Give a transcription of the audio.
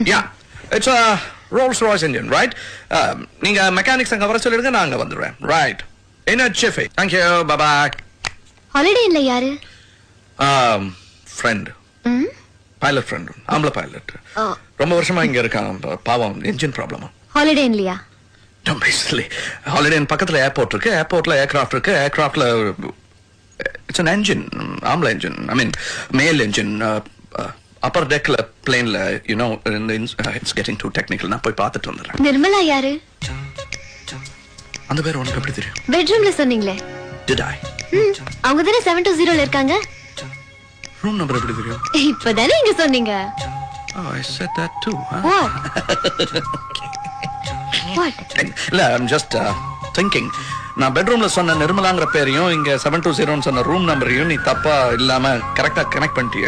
Yeah, it's a Rolls-Royce engine, right? நீங்க mechanics அங்க வர சொல்லிடுங்க நான் அங்க வந்துடுவேன். Right. In a jiffy. Thank you. Bye-bye. Holiday இல்ல யாரு? Friend. Pilot friend. ஆம்பளை பைலட். ரொம்ப வருஷமா இங்க இருக்கான். பாவம் engine problem. ஹாலிடே இல்லையா? Don't be silly. Holiday பக்கத்துல ஏர்போர்ட் இருக்கு. ஏர்போர்ட்ல ஏர்கிராஃப்ட் இருக்கு. ஏர்கிராஃப்ட்ல it's an engine. ஆம்பளை engine. I mean male engine. Upper deckல planeல you know it's getting too technical. நான் போய் பார்த்துட்டு வந்துறேன். நிர்மலா யாரு? அந்த பேர் உனக்கு எப்படி தெரியும்? பெட்ரூம்ல சொன்னீங்களே. Did I? அவங்க தானே 720ல இருக்காங்க. ரூம் நம்பர் எப்படி தெரியும்? இப்பதானே இங்க சொன்னீங்க. Oh, I said that too. Huh? What? இல்ல I'm just thinking. நான் பெட்ரூம்ல சொன்ன நிர்மலாங்கிற பேரையும் இங்க 720 சொன்ன ரூம் நம்பரையும் நீ தப்பா இல்லாம கரெக்டா கனெக்ட் பண்ணிட்டிய.